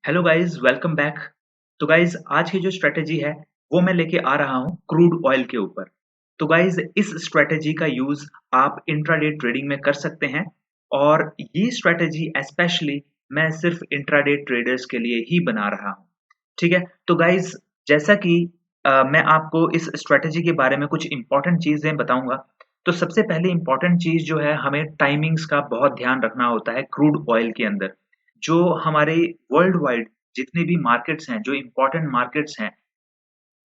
Hello guys, welcome back. तो guys, आज की जो स्ट्रेटेजी है वो मैं लेके आ रहा हूँ क्रूड ऑयल के ऊपर। तो गाइस, इस स्ट्रेटेजी का यूज आप इंट्राडे ट्रेडिंग में कर सकते हैं और ये स्ट्रेटेजी स्पेशली मैं सिर्फ इंट्राडे ट्रेडर्स के लिए ही बना रहा हूँ। ठीक है। तो गाइस, जैसा कि मैं आपको इस स्ट्रेटेजी के बारे में कुछ इंपॉर्टेंट चीजें बताऊंगा। तो सबसे पहले इंपॉर्टेंट चीज जो है, हमें टाइमिंग्स का बहुत ध्यान रखना होता है क्रूड ऑयल के अंदर। जो हमारे वर्ल्ड वाइड जितने भी मार्केट्स हैं, जो इम्पोर्टेंट मार्केट्स हैं,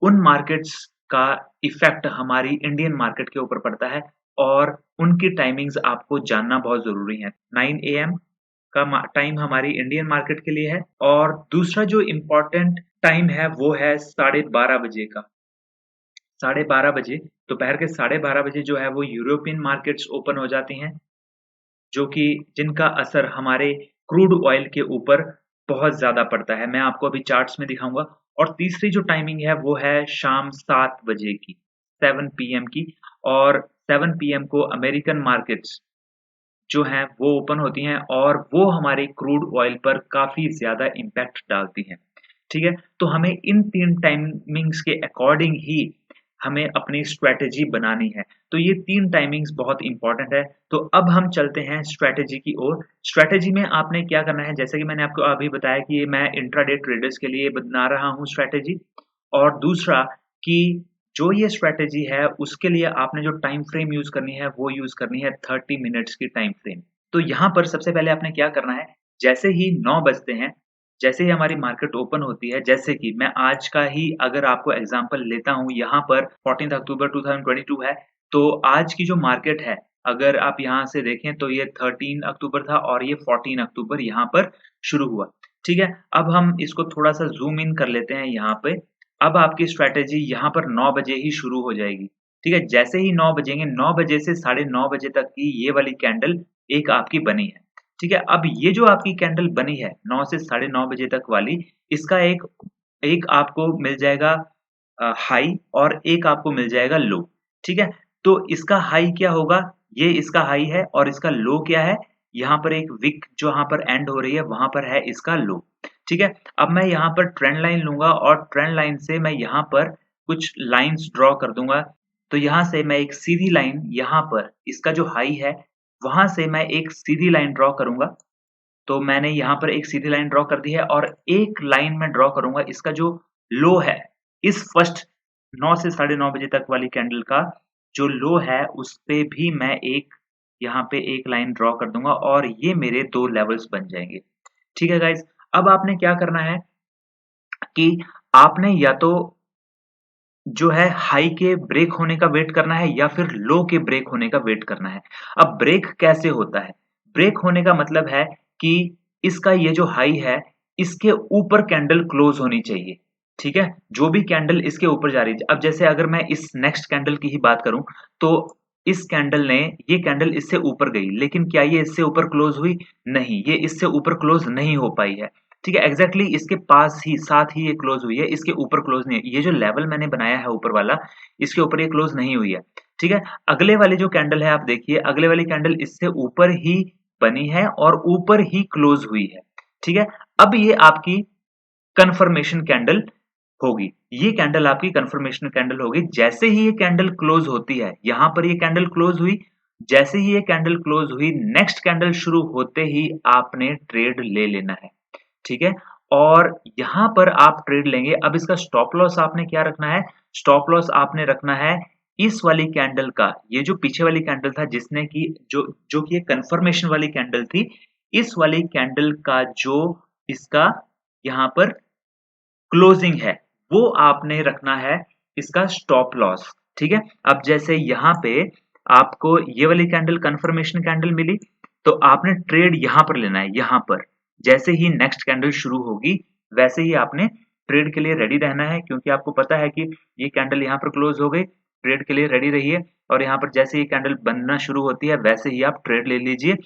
उन मार्केट्स का इफ़ेक्ट हमारी इंडियन मार्केट के ऊपर पड़ता है और उनकी टाइमिंग्स आपको जानना बहुत ज़रूरी है। 9 एएम का टाइम हमारी इंडियन मार्केट के लिए है और दूसरा जो इम्पोर्टेंट टाइम है वो है 12:30 बजे का। 12:30 बजे, दोपहर के 12:30 बजे जो है वो यूरोपियन मार्केट्स ओपन हो जाती हैं, जो कि जिनका असर हमारे क्रूड ऑयल के ऊपर बहुत ज़्यादा पड़ता है। मैं आपको अभी चार्ट्स में दिखाऊँगा। और तीसरी जो टाइमिंग है वो है शाम 7 बजे की, 7 पीएम की। और 7 पीएम को अमेरिकन मार्केट्स जो हैं वो ओपन होती हैं और वो हमारे क्रूड ऑयल पर काफ़ी ज़्यादा इम्पैक्ट डालती हैं। ठीक है? तो हमें इन 3 टाइमिंग्स के अकॉर्डिंग ही हमें अपनी स्ट्रैटेजी बनानी है। तो ये 3 टाइमिंग्स बहुत इम्पोर्टेंट है। तो अब हम चलते हैं स्ट्रैटेजी की ओर। स्ट्रैटेजी में आपने क्या करना है, जैसे कि मैंने आपको अभी बताया कि ये मैं इंट्राडे ट्रेडर्स के लिए बना रहा हूँ स्ट्रैटेजी। और दूसरा कि जो ये स्ट्रैटेजी है उसके लिए आपने जो टाइम फ्रेम यूज़ करनी है वो यूज़ करनी है 30 मिनट्स की टाइम फ्रेम। तो यहाँ पर सबसे पहले आपने क्या करना है, जैसे ही 9 बजते हैं, जैसे ही हमारी मार्केट ओपन होती है, जैसे कि मैं आज का ही अगर आपको एग्ज़ाम्पल लेता हूँ, यहाँ पर 14th अक्टूबर 2022 है। तो आज की जो मार्केट है, अगर आप यहाँ से देखें तो ये 13 अक्टूबर था और ये 14 अक्टूबर यहाँ पर शुरू हुआ। ठीक है? अब हम इसको थोड़ा-सा ज़ूम इन कर लेते हैं यहाँ पे। अब आपकी स्ट्रैटेजी यहाँ पर 9 बजे ही शुरू हो जाएगी। ठीक है? जैसे ही 9 बजेंगे, 9 बजे से साढ़े 9 बजे तक की ये वाली कैंडल एक आपकी बनी है। ठीक है? अब ये जो आपकी कैंडल बनी है 9 से साढ़े 9 बजे तक वाली, इसका एक एक आपको मिल जाएगा हाई और एक आपको मिल जाएगा लो। ठीक है? तो इसका हाई क्या होगा? ये इसका हाई है और इसका लो क्या है? यहाँ पर एक विक जहाँ पर एंड हो रही है, वहाँ पर है इसका लो। ठीक है? अब मैं यहाँ पर ट्रेंड लाइन लूँगा और ट्रेंड लाइन से मैं यहाँ पर कुछ लाइन्स ड्रॉ कर दूँगा। तो यहाँ से मैं एक सीधी लाइन यहाँ पर इसका जो हाई है, वहाँ से मैं एक सीधी लाइन ड्रॉ करूँगा। तो मैंने यहाँ पर एक सीधी लाइन ड्रॉ कर दी है और एक लाइन मैं ड्रॉ करूँगा इसका जो लो है, इस फर्स्ट 9 से साढ़े 9 बजे तक वाली कैंडल का जो लो है, उस पे भी मैं एक यहाँ पे एक लाइन ड्रॉ कर दूँगा और ये मेरे 2 लेवल्स बन जाएँगे। ठीक है गाइज़? अब आपने क्या करना है कि आपने या तो जो है हाई के ब्रेक होने का वेट करना है या फिर लो के ब्रेक होने का वेट करना है। अब ब्रेक कैसे होता है? ब्रेक होने का मतलब है कि इसका ये जो हाई है, इसके ऊपर कैंडल क्लोज़ होनी चाहिए। ठीक है? जो भी कैंडल इसके ऊपर जा रही है, अब जैसे अगर मैं इस नेक्स्ट कैंडल की ही बात करूँ, तो इस कैंडल ने ये कैंडल इससे ऊपर गई, लेकिन क्या ये इससे ऊपर क्लोज़ हुई? नहीं, ये इससे ऊपर क्लोज़ नहीं हो पाई है। ठीक है, एग्ज़ैक्टली इसके पास ही साथ ही ये क्लोज़ हुई है, इसके ऊपर क्लोज़ नहीं है। ये जो लेवल मैंने बनाया है ऊपर वाला, इसके ऊपर ये क्लोज़ नहीं हुई है। ठीक है? अगले वाली जो कैंडल है आप देखिए, अगले वाली कैंडल इससे ऊपर ही बनी है और ऊपर ही क्लोज़ हुई है। ठीक है? अब ये आपकी कन्फर्मेशन कैंडल होगी। ये कैंडल आपकी कन्फर्मेशन कैंडल होगी। जैसे ही ये कैंडल क्लोज़ होती है, यहाँ पर ये कैंडल क्लोज़ हुई, जैसे ही ये कैंडल क्लोज़ हुई, नेक्स्ट कैंडल शुरू होते ही आपने ट्रेड ले लेना है। ठीक है? और यहाँ पर आप ट्रेड लेंगे। अब इसका स्टॉप लॉस आपने क्या रखना है? स्टॉप लॉस आपने रखना है इस वाली कैंडल का, ये जो पीछे वाली कैंडल था जिसने की जो कि एक कन्फर्मेशन वाली कैंडल थी, इस वाली कैंडल का जो इसका यहाँ पर क्लोजिंग है, वो आपने रखना है इसका स्टॉप लॉस। ठीक है? अब जैसे यहाँ पे आपको ये वाली कैंडल कन्फर्मेशन कैंडल मिली, तो आपने ट्रेड यहाँ पर लेना है, यहाँ पर। जैसे ही नेक्स्ट कैंडल शुरू होगी, वैसे ही आपने ट्रेड के लिए रेडी रहना है, क्योंकि आपको पता है कि ये कैंडल यहाँ पर क्लोज हो गई, ट्रेड के लिए रेडी रहिए। और यहाँ पर जैसे ये कैंडल बनना शुरू होती है, वैसे ही आप ट्रेड ले लीजिए।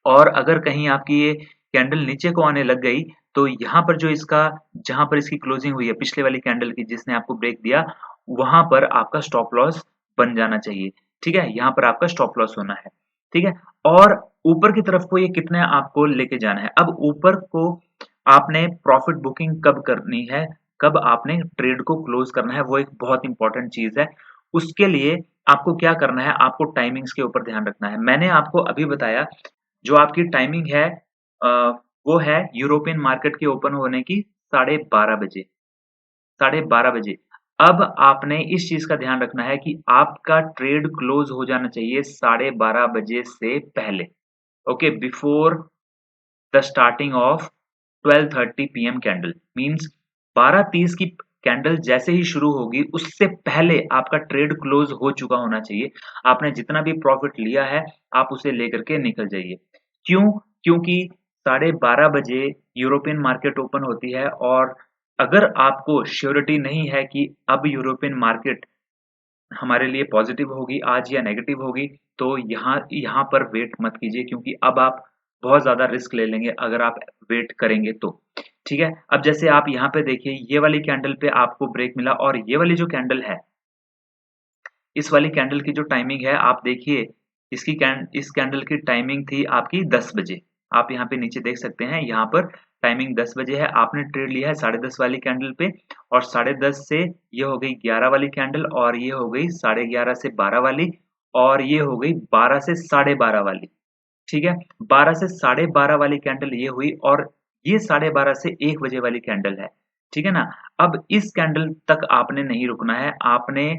और अगर कहीं आपकी ये कैंडल नीचे को आने लग गई, तो यहाँ पर जो इसका जहाँ पर इसकी क्लोजिंग हुई है पिछले वाली कैंडल की जिसने आपको ब्रेक दिया, वहाँ पर आपका स्टॉप लॉस बन जाना चाहिए। ठीक है? यहाँ पर आपका स्टॉप लॉस होना है। ठीक है? और ऊपर की तरफ को ये कितना आपको लेके जाना है? अब ऊपर को आपने प्रॉफिट बुकिंग कब करनी है, कब आपने ट्रेड को क्लोज करना है, वो एक बहुत इंपॉर्टेंट चीज है। उसके लिए आपको क्या करना है, आपको टाइमिंग्स के ऊपर ध्यान रखना है। मैंने आपको अभी बताया जो आपकी टाइमिंग है अ, वो है यूरोपियन मार्केट के ओपन होने की 12:30 बजे। 12:30 बजे। अब आपने इस चीज का ध्यान रखना है कि आपका ट्रेड क्लोज हो जाना चाहिए 12:30 बजे से पहले। Okay, before the starting of 12:30 PM candle means 12:30 की कैंडल जैसे ही शुरू होगी उससे पहले आपका ट्रेड क्लोज हो चुका होना चाहिए। आपने जितना भी प्रॉफिट लिया है आप उसे लेकर के निकल जाइए। क्यों? क्योंकि 12:30 बजे यूरोपियन मार्केट ओपन होती है और अगर आपको श्योरिटी नहीं है कि अब यूरोपियन मार्केट हमारे लिए पॉजिटिव होगी आज या नेगेटिव होगी, तो यहाँ यहाँ पर वेट मत कीजिए क्योंकि अब आप बहुत ज़्यादा रिस्क ले लेंगे अगर आप वेट करेंगे तो। ठीक है? अब जैसे आप यहाँ पे देखिए ये वाली कैंडल पे आपको ब्रेक मिला और ये वाली जो कैंडल है, इस वाली कैंडल की जो टाइमिंग है आप देखिए इस कैंडल की टाइमिंग थी आपकी 10 बजे। आप यहाँ पे नीचे देख सकते हैं यहाँ पर टाइमिंग 10 बजे है। आपने ट्रेड लिया है 10:30 वाली कैंडल पे और 10:30 से ये हो गई 11 वाली कैंडल और ये हो गई 11:30 से 12 वाली और ये हो गई 12 से 12:30 वाली। ठीक है? 12 से 12:30 वाली कैंडल ये हुई और ये 12:30 से 1 बजे वाली कैंडल है। ठीक है ना? अब इस कैंडल तक आपने नहीं रुकना है। आपने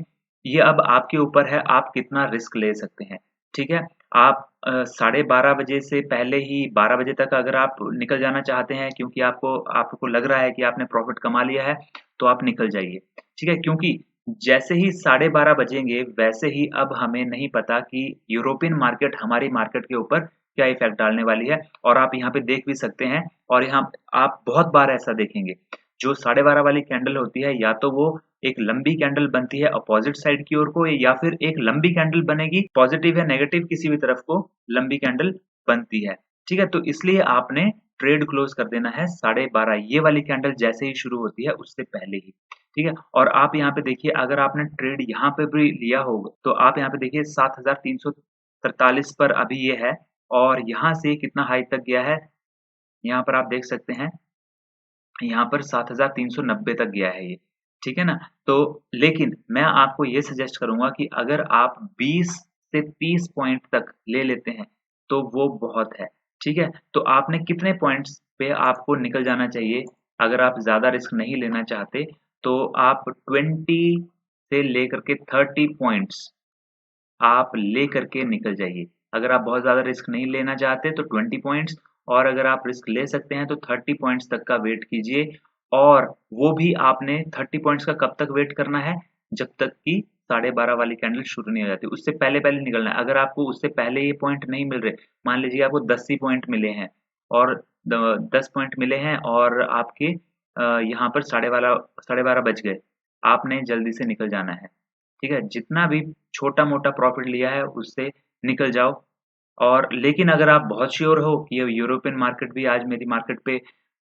ये अब आपके ऊपर है आप कितना रिस्क ले सकते हैं। ठीक है? आप 12:30 बजे से पहले ही 12 बजे तक अगर आप निकल जाना चाहते हैं क्योंकि आपको आपको लग रहा है कि आपने प्रॉफिट कमा लिया है, तो आप निकल जाइए। ठीक है? क्योंकि जैसे ही 12:30 बजेंगे वैसे ही अब हमें नहीं पता कि यूरोपियन मार्केट हमारी मार्केट के ऊपर क्या इफ़ेक्ट डालने वाली है और आप यहाँ पे देख भी सकते हैं और यहाँ आप बहुत बार ऐसा देखेंगे। जो 12:30 वाली कैंडल होती है या तो वो एक लंबी कैंडल बनती है अपोजिट साइड की ओर को या फिर एक लंबी कैंडल बनेगी पॉजिटिव या नेगेटिव किसी भी तरफ को लंबी कैंडल बनती है। ठीक है? तो इसलिए आपने ट्रेड क्लोज कर देना है 12:30 ये वाली कैंडल जैसे ही शुरू होती है उससे पहले ही। ठीक है? और आप यहाँ पे देखिए अगर आपने ट्रेड यहाँ पे भी लिया होगा तो आप यहाँ पे देखिए 7,343 पर अभी ये है और यहाँ से कितना हाई तक गया है, यहाँ पर आप देख सकते हैं, यहाँ पर 7,390 तक गया है ये, ठीक है ना? तो लेकिन मैं आपको ये सजेस्ट करूँगा कि अगर आप 20 से 30 पॉइंट तक ले लेते हैं, तो वो बहुत है, ठीक है? तो आपने कितने पॉइंट्स पे आपको निकल जाना चाहिए, अगर आप ज़्यादा रिस्क नहीं लेना चाहते, तो आप 20 से लेकर के 30 पॉइंट्स आप लेकर के निकल जाइए। अगर आप बहुत ज़्यादा रिस्क नहीं लेना चाहते तो 20 पॉइंट्स और अगर आप रिस्क ले सकते हैं तो 30 पॉइंट्स तक का वेट कीजिए और वो भी आपने 30 पॉइंट्स का कब तक वेट करना है? जब तक कि 12:30 वाली कैंडल शुरू नहीं हो जाती, उससे पहले-पहले निकलना है। अगर आपको उससे पहले ये पॉइंट नहीं मिल रहे, मान लीजिए आपको 10 ही पॉइंट मिले हैं और द 10 पॉइंट मिले हैं और आपके यहाँ पर 12:30 बज गए, आपने जल्दी से निकल जाना है। ठीक है? जितना भी छोटा-मोटा प्रॉफ़िट लिया है उससे निकल जाओ और लेकिन अगर आप बहुत श्योर हो कि ये यूरोपियन मार्केट भी आज मेरी मार्केट पे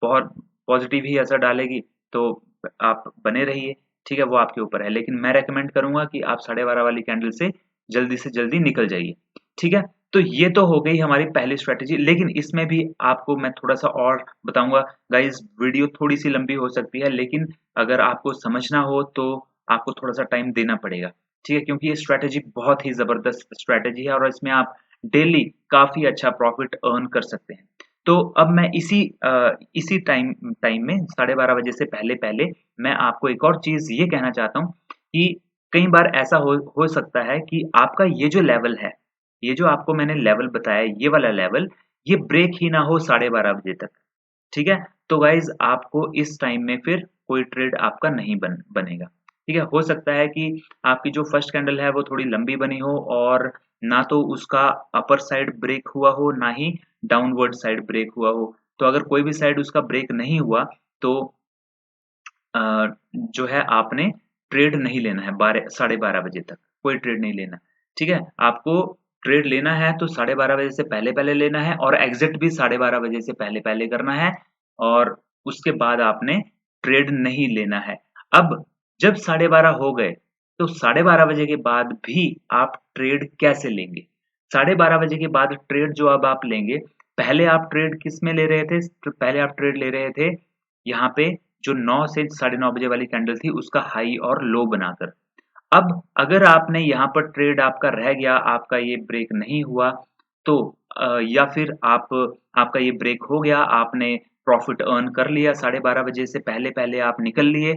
बहुत पॉज़िटिव ही असर डालेगी, तो आप बने रहिए, ठीक है? वो आपके ऊपर है। लेकिन मैं रिकमेंड करूँगा कि आप 12:30 वाली कैंडल से जल्दी निकल जाइए, ठीक है? तो ये तो हो गई हमारी पहली स्ट्रैटेजी लेकिन इसमें भी आपको मैं थोड़ा-सा और बताऊँगा गाइज़ वीडियो थोड़ी-सी लंबी हो सकती है लेकिन अगर आपको समझना हो तो आपको थोड़ा-सा टाइम देना पड़ेगा, ठीक है? क्योंकि ये स्ट्रैटेजी बहुत ही ज़बरदस्त स्ट्रैटेजी है और इसमें आप डेली काफ़ी अच्छा प्रॉफ़िट अर्न कर सकते हैं। तो अब मैं इसी टाइम टाइम में 12:30 बजे से पहले-पहले मैं आपको एक और चीज़ ये कहना चाहता हूँ कि कई बार ऐसा हो सकता है कि आपका ये जो लेवल है, ये जो आपको मैंने लेवल बताया ये वाला लेवल, ये ब्रेक ही ना हो 12:30 बजे तक, ठीक है? तो गाइज़ आपको इस टाइम में फिर कोई ट्रेड आपका नहीं बनेगा, ठीक है? हो सकता है कि आपकी जो फर्स्ट कैंडल है वो थोड़ी लंबी बनी हो और ना तो उसका अपर साइड ब्रेक हुआ हो, ना ही डाउनवर्ड साइड ब्रेक हुआ हो। तो अगर कोई भी साइड उसका ब्रेक नहीं हुआ तो अ, जो है आपने ट्रेड नहीं लेना है 12:30 बजे तक, कोई ट्रेड नहीं लेना, ठीक है? आपको ट्रेड लेना है तो 12:30 बजे से पहले-पहले लेना है और एग्ज़िट भी 12:30 बजे से पहले-पहले करना है और उसके बाद आपने ट्रेड नहीं लेना है। अब जब 12:30 हो गए, तो 12:30 बजे के बाद भी आप ट्रेड कैसे लेंगे? 12:30 बजे के बाद ट्रेड जो अब आप लेंगे, पहले आप ट्रेड किस में ले रहे थे? तो पहले आप ट्रेड ले रहे थे यहाँ पे जो 9 से 9:30 बजे वाली कैंडल थी उसका हाई और लो बनाकर। अब अगर आपने यहाँ पर ट्रेड आपका रह गया, आपका ये ब्रेक नहीं हुआ, तो या फिर आपका ये ब्रेक हो गया, आपने प्रॉफिट अर्न कर लिया, 12:30 बजे से पहले-पहले आप निकल लिए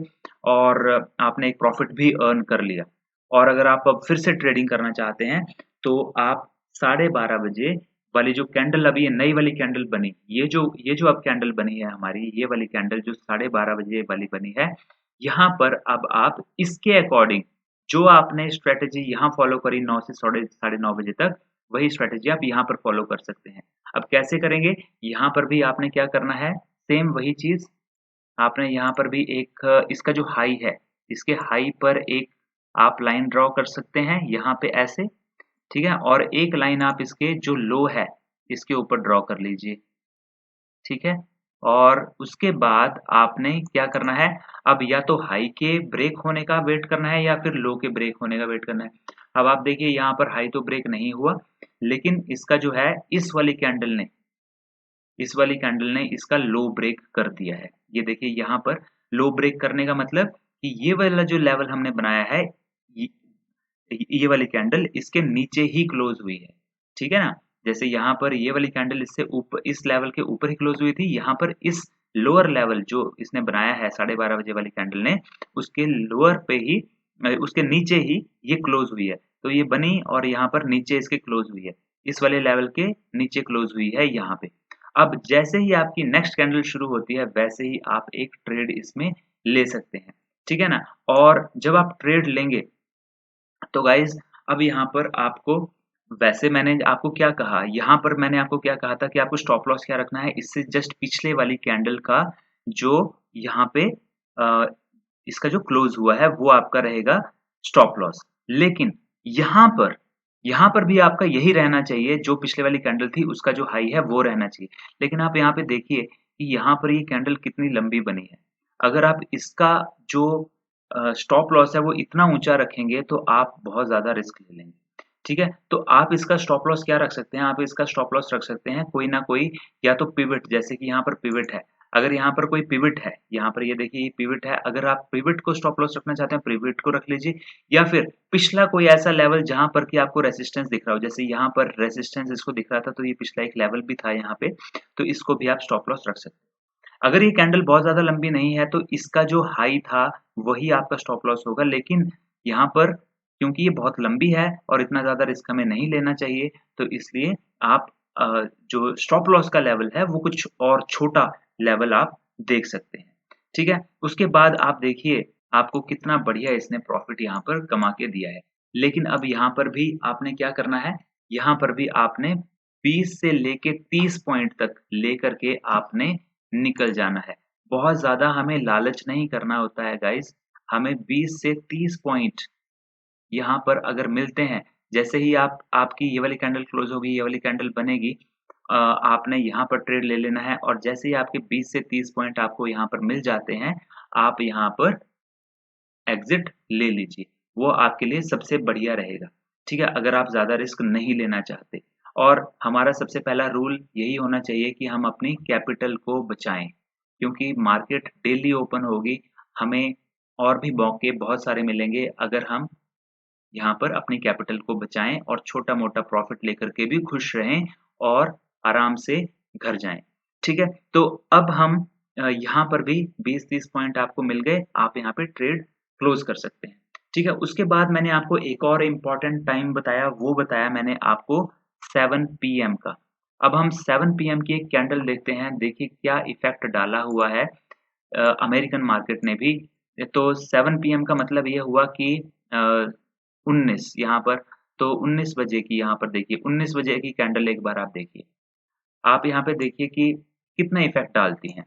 और आपने एक प्रॉफिट भी अर्न कर लिया। और अगर आप अब फिर से ट्रेडिंग करना चाहते हैं, तो आप 12:30 बजे वाली जो कैंडल अभी ये नई वाली कैंडल बनी, ये जो अब कैंडल बनी है हमारी, ये वाली कैंडल जो 12:30 बजे वाली बनी है, यहाँ पर अब आप इसके अकॉर्डिंग जो आपने स्ट्रैटेजी यहाँ फॉलो करी 9 से साढ़े 9 बजे तक, वही स्ट्रैटेजी आप यहाँ पर फॉलो कर सकते हैं। अब कैसे करेंगे? यहाँ पर भी आपने क्या करना है, सेम वही चीज़, आपने यहाँ पर भी एक इसका जो हाई है, इसके हाई पर एक आप लाइन ड्रॉ कर सकते हैं, यहाँ पे ऐसे, ठीक है? और एक लाइन आप इसके जो लो है, इसके ऊपर ड्रॉ कर लीजिए, ठीक है? और उसके बाद आपने क्या करना है, अब या तो हाई के ब्रेक होने का वेट करना है या फिर लो के ब्रेक होने का वेट करना है। अब आप देखिए यहाँ पर हाई तो ब्रेक नहीं हुआ, लेकिन इसका जो है इस वाली कैंडल ने इसका लो ब्रेक कर दिया है। ये देखिए यहाँ पर लो ब्रेक करने का मतलब कि ये वाला जो लेवल हमने बनाया है, ये ये वाली कैंडल इसके नीचे ही क्लोज हुई है, ठीक है ना? जैसे यहाँ पर ये वाली कैंडल इससे ऊपर, इस लेवल के ऊपर ही क्लोज हुई थी, यहाँ पर इस लोअर लेवल जो इसने बनाया है 12:30 बजे वाली कैंडल ने, उसके लोअर पे ही उसके नीचे ही ये क्लोज हुई है। तो ये बनी और यहाँ पर नीचे इसके क्लोज हुई है, इस वाले लेवल के नीचे क्लोज हुई है यहाँ पे। अब जैसे ही आपकी नेक्स्ट कैंडल शुरू होती है, वैसे ही आप एक ट्रेड इसमें ले सकते हैं, ठीक है ना? और जब आप ट्रेड लेंगे, तो गाइज अब यहाँ पर आपको, वैसे मैंने आपको क्या कहा, यहाँ पर मैंने आपको क्या कहा था कि आपको स्टॉप लॉस क्या रखना है, इससे जस्ट पिछले वाली कैंडल का जो यहाँ पे अ, इसका जो क्लोज हुआ है वो आपका रहेगा स्टॉप लॉस। लेकिन यहाँ पर भी आपका यही रहना चाहिए, जो पिछले वाली कैंडल थी उसका जो हाई है वो रहना चाहिए। लेकिन आप यहाँ पे देखिए कि यहाँ पर ये कैंडल कितनी लंबी बनी है। अगर आप इसका जो स्टॉप लॉस है वो इतना ऊंचा रखेंगे तो आप बहुत ज्यादा रिस्क ले लेंगे, ठीक है? तो आप इसका स्टॉप लॉस क्या रख सकते हैं, आप इसका स्टॉप लॉस रख सकते हैं कोई ना कोई, या तो पिवट, जैसे कि यहाँ पर पिवट है, अगर यहाँ पर कोई पिवट है, यहाँ पर ये देखिए पिवट है, अगर आप पिवट को स्टॉप लॉस रखना चाहते हैं पिवट को रख लीजिए, या फिर पिछला कोई ऐसा लेवल जहां पर कि आपको रेसिस्टेंस दिख रहा हो, जैसे यहाँ पर रेसिस्टेंस इसको दिख रहा था, तो ये पिछला एक लेवल भी था यहाँ पे, तो इसको भी आप स्टॉप लॉस रख सकते हैं। अगर ये कैंडल बहुत ज़्यादा लंबी नहीं है, तो इसका जो हाई था, वही आपका स्टॉप लॉस होगा। लेकिन यहाँ पर क्योंकि ये बहुत लंबी है और इतना ज़्यादा रिस्क हमें नहीं लेना चाहिए, तो इसलिए आप जो स्टॉप लॉस का लेवल है, वो कुछ और छोटा लेवल आप देख सकते हैं, ठीक है? उसके बाद आप देखिए, आपको कितना बढ़िया इसने प्रॉफिट यहाँ पर कमा के दिया है। लेकिन अब यहाँ पर भी आपने क्या करना है, यहाँ पर भी आपने 20 से लेके 30 पॉइंट तक लेकर के आपने निकल जाना है। बहुत ज़्यादा हमें लालच नहीं करना होता है गाइज़, हमें 20 से 30 पॉइंट यहाँ पर अगर मिलते हैं, जैसे ही आपकी ये वाली कैंडल क्लोज़ होगी, ये वाली कैंडल बनेगी, आपने यहाँ पर ट्रेड ले लेना है और जैसे ही आपके 20 से 30 पॉइंट आपको यहाँ पर मिल जाते हैं, आप यहाँ पर एग्ज़िट ले लीजिए, वो आपके लिए सबसे बढ़िया रहेगा, ठीक है? अगर आप ज़्यादा रिस्क नहीं लेना चाहते, और हमारा सबसे पहला रूल यही होना चाहिए कि हम अपनी कैपिटल को बचाएँ, क्योंकि मार्केट डेली ओपन होगी, हमें और भी मौके बहुत सारे मिलेंगे अगर हम यहाँ पर अपनी कैपिटल को बचाएँ और छोटा-मोटा प्रॉफ़िट लेकर के भी खुश रहें और आराम से घर जाएँ, ठीक है? तो अब हम यहाँ पर भी 20-30 पॉइंट आपको मिल गए, आप यहाँ पे ट्रेड क्लोज़ कर सकते हैं, ठीक है? उसके बाद मैंने आपको एक और इम्पोर्टेंट टाइम बताया, वो बताया मैंने आपको 7 पीएम का। अब हम 7 पीएम की एक कैंडल देखते हैं, देखिए क्या इफ़ेक्ट डाला हुआ है अमेरिकन मार्केट ने भी। तो 7 पीएम का मतलब ये हुआ कि 19 यहाँ पर, तो 19 बजे की यहाँ पर देखिए, 19 बजे की कैंडल एक बार आप देखिए। आप यहाँ पे देखिए कि कितना इफ़ेक्ट डालती हैं।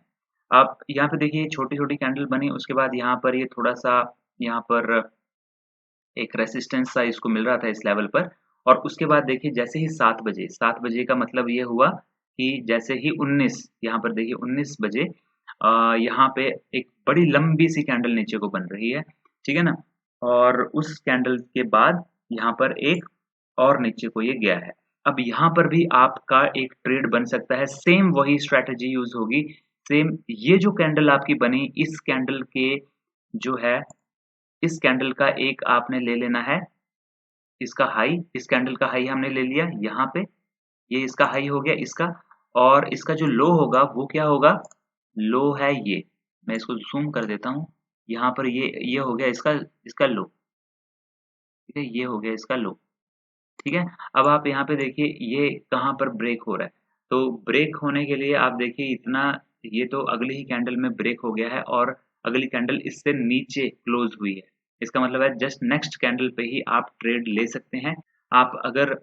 आप यहाँ पे देखिए छोटी-छोटी कैंडल बनी, उसके बाद यहाँ पर ये थोड़ा-सा यहाँ पर एक रेजिस्टेंस सा इसको मिल रहा था इस लेवल पर, और उसके बाद देखिए जैसे ही 7 बजे का मतलब ये हुआ कि जैसे ही 19 यहाँ पर देखिए 19 बजे यहाँ पे एक बड़ी लंबी-सी कैंडल नीचे को बन रही है, ठीक है ना? और उस कैंडल के बाद यहाँ पर एक और नीचे को ये गया है। अब यहाँ पर भी आपका एक ट्रेड बन सकता है, सेम वही स्ट्रैटेजी यूज होगी। सेम ये जो कैंडल आपकी बनी, इस कैंडल के जो है, इस कैंडल का एक आपने ले लेना है इसका हाई, इस कैंडल का हाई हमने ले लिया यहाँ पे, ये इसका हाई हो गया इसका, और इसका जो लो होगा वो क्या होगा, लो है ये, मैं इसको जूम कर देता हूँ, यहाँ पर ये हो गया इसका इसका लो, ठीक है, ये हो गया इसका लो, ठीक है। अब आप यहाँ पे देखिए ये कहाँ पर ब्रेक हो रहा है, तो ब्रेक होने के लिए आप देखिए इतना, ये तो अगली ही कैंडल में ब्रेक हो गया है और अगली कैंडल इससे नीचे क्लोज हुई है, इसका मतलब है जस्ट नेक्स्ट कैंडल पे ही आप ट्रेड ले सकते हैं। आप अगर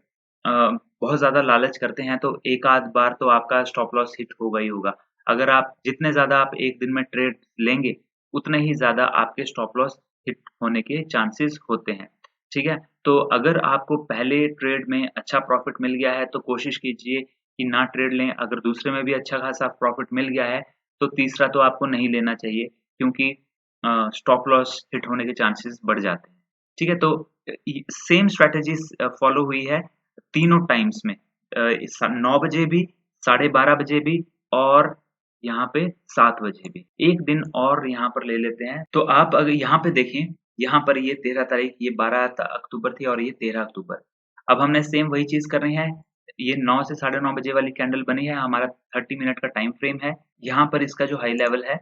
बहुत ज्यादा लालच करते हैं तो एक आध बार तो आपका स्टॉप लॉस हिट होगा ही होगा। अगर आप जितने ज्यादा आप एक दिन में ट्रेड लेंगे उतने ही ज्यादा आपके स्टॉप लॉस हिट होने के चांसेस होते हैं, ठीक है। तो अगर आपको पहले ट्रेड में अच्छा प्रॉफिट मिल गया है तो कोशिश कीजिए कि ना ट्रेड लें, अगर दूसरे में भी अच्छा खासा प्रॉफिट मिल गया है तो तीसरा तो आपको नहीं लेना चाहिए, क्योंकि स्टॉप लॉस हिट होने के चांसेस बढ़ जाते हैं, ठीक है। तो सेम स्ट्रेटेजी फॉलो हुई है तीनों टाइम्स में, 9 बजे भी, 12:30 बजे भी, और यहाँ पे 7 बजे भी। एक दिन और यहाँ पर ले लेते हैं, तो आप अगर यहाँ पे देखें, यहाँ पर ये 13 तारीख, ये 12 अक्टूबर थी और ये 13 अक्टूबर। अब हमने सेम वही चीज कर रहे हैं, ये 9 से 9:30 बजे वाली कैंडल बनी है, हमारा 30 मिनट का टाइम फ्रेम है। यहाँ पर इसका जो हाई लेवल है,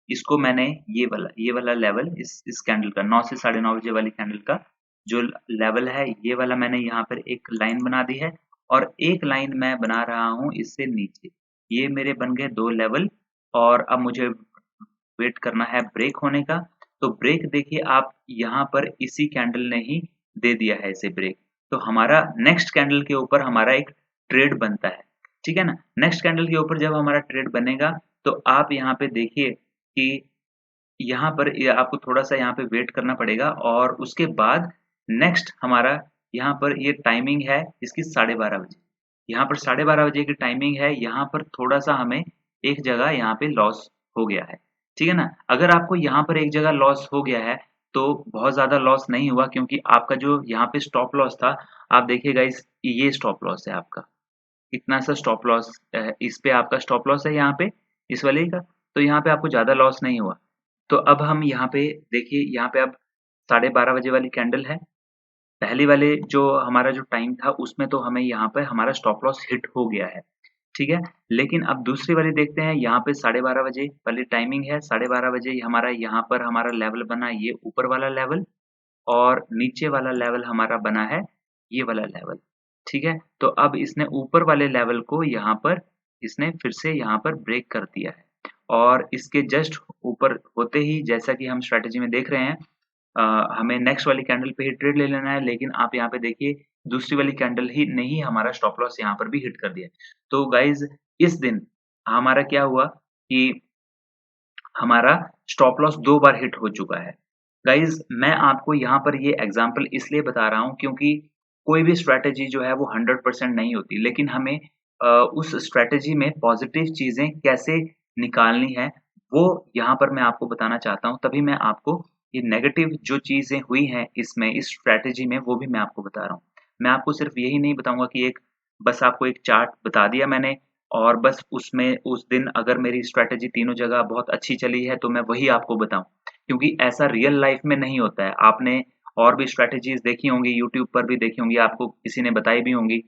इसको मैंने ये वाला लेवल, इस कैंडल का 9 से 9:30 बजे वाली कैंडल का जो लेवल है, ये वाला मैंने यहाँ पर एक लाइन बना दी है, और एक लाइन मैं बना रहा हूँ इससे नीचे, ये मेरे बन गए 2 लेवल। और अब मुझे वेट करना है ब्रेक होने का, तो ब्रेक देखिए आप यहाँ पर इसी कैंडल ने ही दे दिया है इसे ब्रेक, तो हमारा नेक्स्ट कैंडल के ऊपर हमारा एक ट्रेड बनता है, ठीक है ना। नेक्स्ट कैंडल के ऊपर जब हमारा ट्रेड बनेगा तो आप यहाँ पे देखिए कि यहाँ पर ये आपको थोड़ा-सा यहाँ पे वेट करना पड़ेगा, और उसके बाद नेक्स्ट हमारा यहाँ पर ये टाइमिंग है इसकी 12:30 बजे। यहाँ पर 12:30 बजे की टाइमिंग है, यहाँ पर थोड़ा-सा हमें एक जगह यहाँ पे लॉस हो गया है, ठीक है ना? अगर आपको यहाँ पर एक जगह लॉस हो गया है, तो बहुत ज़्यादा लॉस नहीं हुआ, क्योंकि आपका जो यहाँ पे स्टॉप लॉस था, आप देखिए गाइस ये स्टॉप लॉस है आपका। इतना सा स्टॉप लॉस इस पे आपका स्टॉप लॉस है यहाँ पे, इस वाले का, तो यहाँ पे आपको ज़्यादा लॉस नहीं हुआ। तो अब हम यहाँ पे देखिए, यहाँ पे अब 12:30 बजे वाली कैंडल है। पहले वाले जो हमारा जो टाइम था उसमें तो हमें यहाँ पे हमारा स्टॉप लॉस हिट हो गया है, ठीक है। लेकिन अब दूसरी वाली देखते हैं, यहाँ पे 12:30 बजे वाली टाइमिंग है, 12:30 बजे हमारा यहाँ पर हमारा लेवल बना, ये ऊपर वाला लेवल, और नीचे वाला लेवल हमारा बना है ये वाला लेवल, ठीक है। तो अब इसने ऊपर वाले लेवल को यहाँ पर इसने फिर से यहाँ पर ब्रेक कर दिया है, और इसके जस्ट ऊपर होते ही, जैसा कि हम स्ट्रैटेजी में देख रहे हैं, हमें नेक्स्ट वाली कैंडल पे ही ट्रेड ले लेना है, लेकिन आप यहाँ पे देखिए दूसरी वाली कैंडल ही ने ही हमारा स्टॉप लॉस यहाँ पर भी हिट कर दिया है। तो गाइज इस दिन हमारा क्या हुआ कि हमारा स्टॉप लॉस 2 बार हिट हो चुका है। गाइज मैं आपको यहाँ पर ये एग्जांपल इसलिए बता रहा हूँ क्योंकि कोई भी स्ट्रैटेजी जो है वो 100% नहीं होती, लेकिन हमें उस स्ट्रैटेजी में पॉजिटिव चीजें कैसे निकालनी है वो यहाँ पर मैं आपको बताना चाहता हूँ। तभी मैं आपको ये नेगेटिव जो चीजें हुई हैं इसमें, इस स्ट्रैटेजी में, वो भी मैं आपको बता रहा हूँ। मैं आपको सिर्फ यही नहीं बताऊंगा कि एक बस आपको एक चार्ट बता दिया मैंने, और बस उसमें उस दिन अगर मेरी स्ट्रैटेजी तीनों जगह बहुत अच्छी चली है तो मैं वही आपको बताऊं, क्योंकि ऐसा रियल लाइफ में नहीं होता है। आपने और भी स्ट्रैटेजीज देखी होंगी, यूट्यूब पर भी देखी होंगी, आपको किसी ने बताई भी होंगी,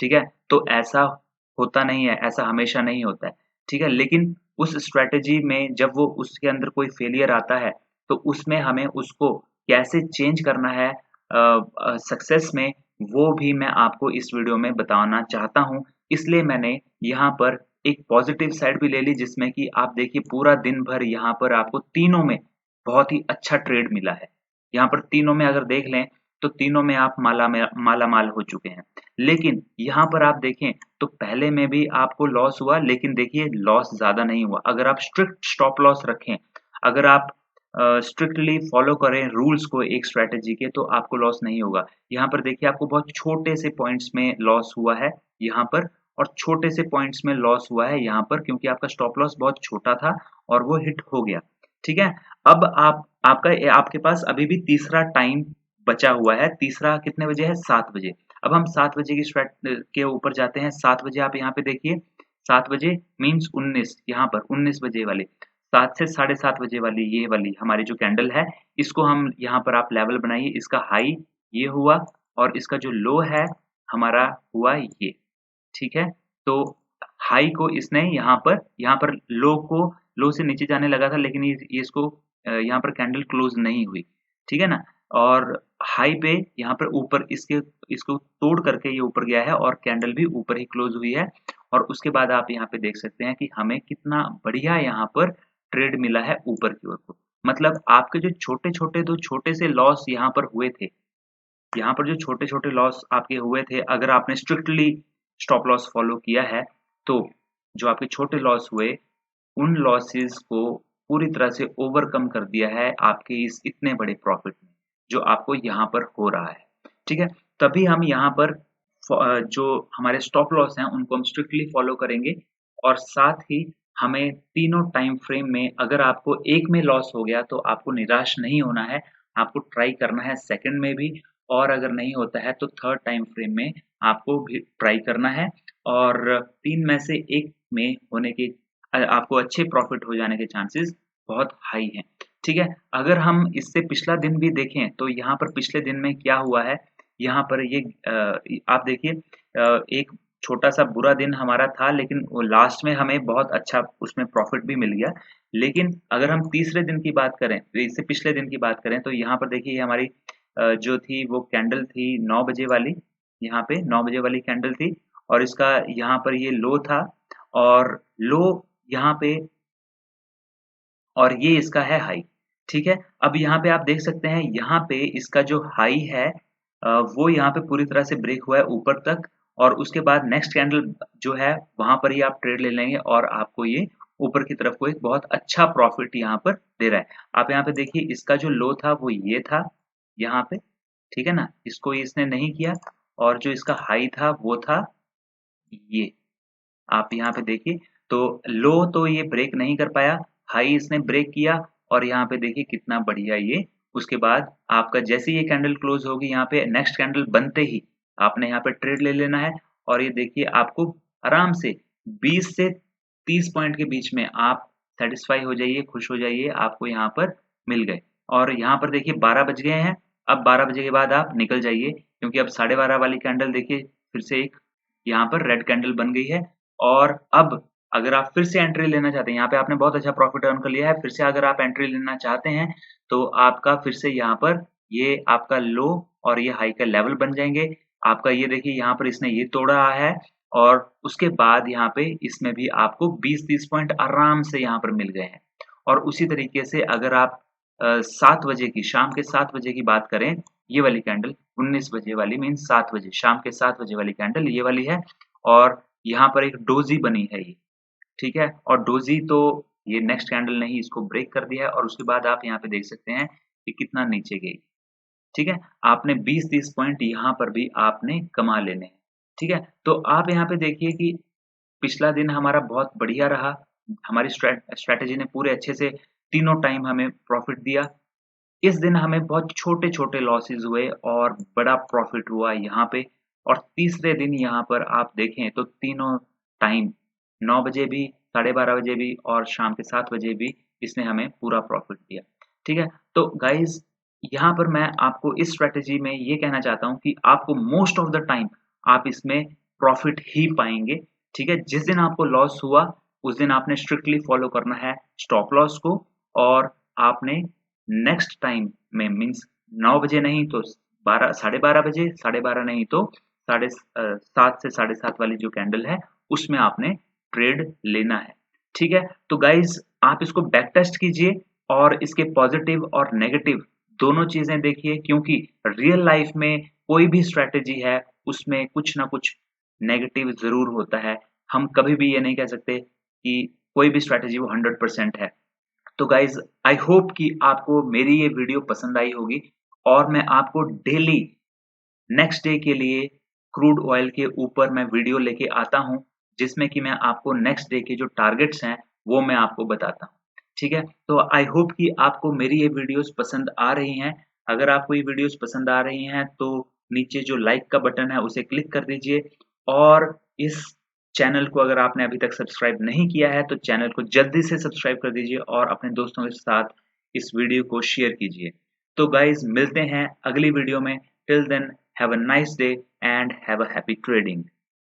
ठीक है। तो ऐसा होता नहीं है, ऐसा हमेशा नहीं होता है, ठीक है। लेकिन उस स्ट्रैटेजी में जब वो उसके अंदर कोई फेलियर आता है तो उसमें हमें उसको कैसे चेंज करना है सक्सेस में, वो भी मैं आपको इस वीडियो में बताना चाहता हूँ। इसलिए मैंने यहाँ पर एक पॉजिटिव साइड भी ले ली, जिसमें कि आप देखिए पूरा दिन भर यहाँ पर आपको तीनों में बहुत ही अच्छा ट्रेड मिला है। यहाँ पर तीनों में अगर देख लें तो तीनों में आप माला माल हो चुके हैं। लेकिन यहाँ पर आप देखें तो पहले में भी आपको लॉस हुआ, लेकिन देखिए लॉस ज्यादा नहीं हुआ। अगर आप स्ट्रिक्ट स्टॉप लॉस रखें, अगर आप स्ट्रिक्टली फॉलो करें रूल्स को एक स्ट्रेटेजी के, तो आपको लॉस नहीं होगा। यहाँ पर देखिए आपको बहुत छोटे से पॉइंट्स में लॉस हुआ है यहाँ पर, और छोटे से पॉइंट्स में लॉस हुआ है यहाँ पर, क्योंकि आपका स्टॉप लॉस बहुत छोटा था और वो हिट हो गया, ठीक है। अब आपका आपके पास अभी भी तीसरा टाइम बचा हुआ है। तीसरा कितने बजे है? 7 बजे। अब हम 7 बजे की स्ट्रैट के ऊपर जाते हैं। 7 बजे आप यहाँ पे देखिए, 7 बजे मीन्स 19, यहाँ पर 19 बजे वाली, 7 से 7:30 बजे वाली, ये वाली हमारी जो कैंडल है, इसको हम यहाँ पर आप लेवल बनाइए। इसका हाई ये हुआ और इसका जो लो है हमारा हुआ ये, ठीक है? तो हाई को इसने यहाँ पर लो से नीचे जाने लगा था, लेकिन ये इसको यहाँ पर कैंडल क्लोज़ नहीं हुई, ठीक है ना? और हाई पे यहाँ पर ऊपर इसको तोड़ करके ये ऊपर गया है और कैंडल भी ऊपर ही क्लोज़ हुई है। और उसके बाद आप यहाँ पे देख सकते हैं कि हमें कितना बढ़िया यहाँ पर ट्रेड मिला है ऊपर की ओर को। मतलब आपके जो छोटे-छोटे 2 छोटे से लॉस यहाँ पर हुए थे, यहाँ पर जो छोटे-छोटे लॉस आपके हुए थे, अगर आपने स्ट्रिक्टली स्टॉप लॉस फॉलो किया है, तो जो आपके छोटे लॉस हुए, उन लॉसेस को पूरी तरह से ओवरकम कर दिया है आपके इस इतने बड़े प्रॉफिट ने, जो आपको यहाँ पर हो रहा है, ठीक है? तभी हम यहाँ पर जो हमारे स्टॉप लॉस हैं, उनको हम स्ट्रिक्टली फॉलो करेंगे और साथ ही हमें तीनों टाइम फ्रेम में अगर आपको एक में लॉस हो गया, तो आपको निराश नहीं होना है, आपको ट्राई करना है सेकंड में भी, और अगर नहीं होता है तो थर्ड टाइम फ्रेम में आपको भी ट्राई करना है और 3 में से 1 में होने के आपको अच्छे प्रॉफिट हो जाने के चांसेस बहुत हाई हैं, ठीक है? अगर हम इससे पिछला दिन भी देखें तो यहाँ पर पिछले दिन में क्या हुआ है, यहाँ पर ये आप देखिए एक छोटा-सा बुरा दिन हमारा था, लेकिन वो लास्ट में हमें बहुत अच्छा उसमें प्रॉफिट भी मिल गया। लेकिन अगर हम तीसरे दिन की बात करें, तो इससे पिछले दिन की बात करें, तो यहाँ पर देखिए ये हमारी जो थी वो कैंडल थी 9 बजे वाली, यहाँ पे 9 बजे वाली कैंडल थी और इसका यहाँ पर ये लो था और लो यहाँ पे, और ये इसका है हाई, ठीक है? अब यहाँ पे आप देख सकते हैं, यहाँ पे इसका जो हाई है वो यहाँ पे पूरी तरह से ब्रेक हुआ है ऊपर तक और उसके बाद नेक्स्ट कैंडल जो है वहाँ पर ही आप ट्रेड ले लेंगे और आपको ये ऊपर की तरफ को एक बहुत अच्छा प्रॉफिट यहाँ पर दे रहा है। आप यहाँ पे देखिए इसका जो लो था वो ये था, यहाँ पे, ठीक है ना? इसको इसने नहीं किया और जो इसका हाई था वो था ये। आप यहाँ पे देखिए, तो लो तो ये ब्रेक नहीं कर पाया, हाई इसने ब्रेक किया और यहाँ पे देखिए कितना बढ़िया ये, उसके बाद आपका जैसे ही ये कैंडल क्लोज होगी, यहाँ पे नेक्स्ट कैंडल बनते ही आपने यहाँ पे ट्रेड ले लेना है और ये देखिए आपको आराम से 20 से 30 पॉइंट के बीच में आप सेटिस्फाई हो जाइए, खुश हो जाइए, आपको यहाँ पर मिल गए। और यहाँ पर देखिए 12 बज गए हैं, अब 12 बजे के बाद आप निकल जाइए, क्योंकि अब 12:30 वाली कैंडल देखिए फिर से एक यहाँ पर रेड कैंडल बन गई है। और अब अगर आप फिर से एंट्री लेना चाहते हैं, यहाँ पे आपने बहुत अच्छा प्रॉफिट अर्न कर लिया है, फिर से अगर आप एंट्री लेना चाहते हैं, तो आपका फिर से यहाँ पर ये आपका लो और ये हाई का लेवल बन जाएँगे। आपका ये देखिए यहाँ पर इसने ये तोड़ा है और उसके बाद यहाँ पे इसमें भी आपको 20-30 पॉइंट आराम से यहाँ पर मिल गए हैं। और उसी तरीके से अगर आप 7 बजे की, शाम के 7 बजे की बात करें, ये वाली कैंडल 19 बजे वाली मीन्स 7 बजे, शाम के 7 बजे वाली कैंडल ये वाली है और यहाँ पर एक डोजी बनी है ये, ठीक है? और डोजी तो ये नेक्स्ट कैंडल ने ही इसको ब्रेक कर दिया है और उसके बाद आप यहाँ पे देख सकते हैं कि कितना नीचे गई, ठीक है? आपने 20-30 पॉइंट यहाँ पर भी आपने कमा लेने हैं, ठीक है? तो आप यहाँ पे देखिए कि पिछला दिन हमारा बहुत बढ़िया रहा, हमारी स्ट्रैटेजी ने पूरे अच्छे से तीनों टाइम हमें प्रॉफिट दिया। इस दिन हमें बहुत छोटे-छोटे लॉसेस हुए और बड़ा प्रॉफिट हुआ यहाँ पे। और तीसरे दिन यहाँ पर आप देखें तो तीनों टाइम 9 बजे भी, 12:30 बजे भी और शाम के 7 बजे भी इसने हमें पूरा प्रॉफिट दिया। ठीक है? तो गाइज़, यहाँ पर मैं आपको इस स्ट्रैटेजी में ये कहना चाहता हूँ कि आपको मोस्ट ऑफ द टाइम आप इसमें प्रॉफिट ही पाएँगे। ठीक है? जिस दिन आपको लॉस हुआ, उस दिन आपने स्ट्रिक्टली फॉलो करना है स्टॉप लॉस को और आपने नेक्स्ट टाइम में मीन्स 9 बजे नहीं तो 12 12:30 बजे, 12:30 नहीं तो 7 से 7:30 वाली जो कैंडल है, उसमें आपने ट्रेड लेना है। ठीक है? तो गाइज़, आप इसको बैक टेस्ट कीजिए और इसके पॉजिटिव और नेगेटिव दोनों चीज़ें देखिए, क्योंकि रियल लाइफ में कोई भी स्ट्रैटेजी है, उसमें कुछ ना कुछ नेगेटिव ज़रूर होता है। हम कभी भी ये नहीं कह सकते कि कोई भी स्ट्रैटेजी वो 100% है। तो गाइज़, आई होप कि आपको मेरी ये वीडियो पसंद आई होगी और मैं आपको डेली नेक्स्ट डे के लिए क्रूड ऑयल के ऊपर मैं वीडियो लेके आता हूँ, जिसमें कि मैं आपको नेक्स्ट डे के जो टारगेट्स हैं, वो मैं आपको बताता हूँ। ठीक है? तो आई होप कि आपको मेरी ये वीडियोज़ पसंद आ रही हैं। अगर आपको ये वीडियोज़ पसंद आ रही हैं, तो नीचे जो लाइक का बटन है उसे क्लिक कर दीजिए और इस चैनल को अगर आपने अभी तक सब्सक्राइब नहीं किया है तो चैनल को जल्दी से सब्सक्राइब कर दीजिए और अपने दोस्तों के साथ इस वीडियो को शेयर कीजिए। तो गाइज मिलते हैं अगली वीडियो में। Till then have a nice day and have a happy trading.